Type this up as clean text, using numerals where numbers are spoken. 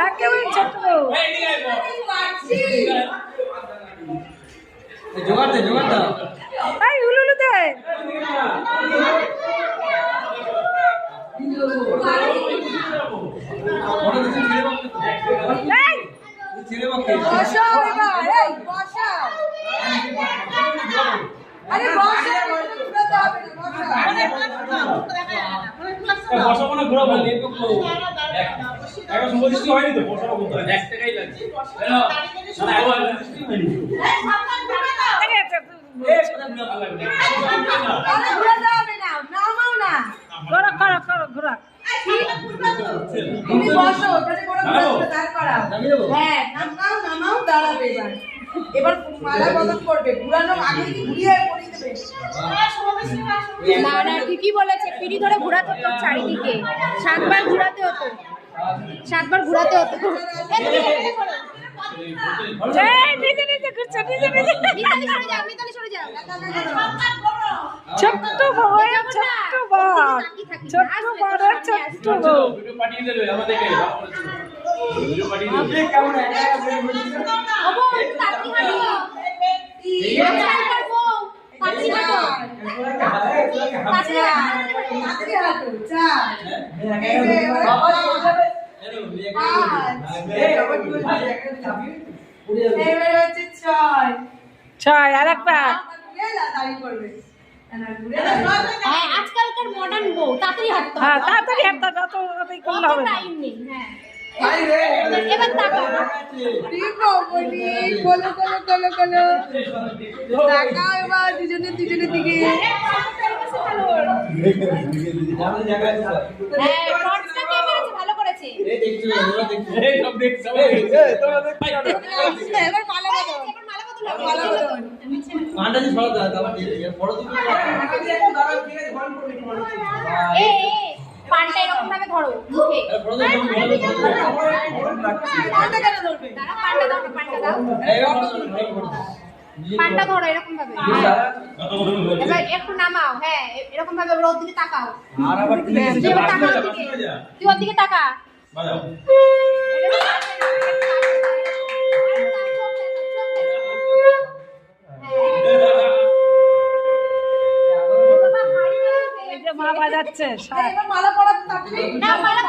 একেবারে ছোট জোগাড় দে এই উলুলু দে হয়নি তো বসাবো কোথায় 1 টাকাই লাগছে এবার মালা বদল করবে ঘুরানো আগে ঘুরিয়ে পরিয়ে দেবে না না ঠিকই বলেছে পিড়ি ধরে ঘোরাতে হতো চারিদিকে 7 বার ঘোরাতে হতো 7 বার ঘোরাতে হতো ছোট্ট বড় ছোট্ট বড় ছোট্ট বড় ছোট্ট ভিডিও পাঠিয়ে দেবে আমাদেরকে ভিডিও পাঠিয়ে দেবে কেমন ছয় আর একটা আজকালকার মডার্ন বউ তাড়াতাড়ি হাঁটতে হ্যাঁ তাড়াতাড়ি হাঁটতে যতই করলে হবে টাইম নেই হ্যাঁ এবার তাকাও দুজনের দিকে হ্যাঁ শর্টসটা কে মেরেছে ভালো করেছে এই সব দেখছো এবার মালা বদল মালা বদল পান্ডাজি ছড়া দাও আবার দিয়ে বড় দুটো এ পানটা এরকম ভাবে ধরো মুখে পান্ডা কেন ধরবে দাঁড়া পানটা দাও পানটা ধরো এরকম ভাবে এবার একটু নামাও হ্যাঁ এরকম ভাবে ওর দিকে তাকাও আর আবার তুই এবার তাকা ওর দিকে তুই ওর দিকে তাকা বাজাও মা বাজাচ্ছে এবার মালা পরাতে না মালা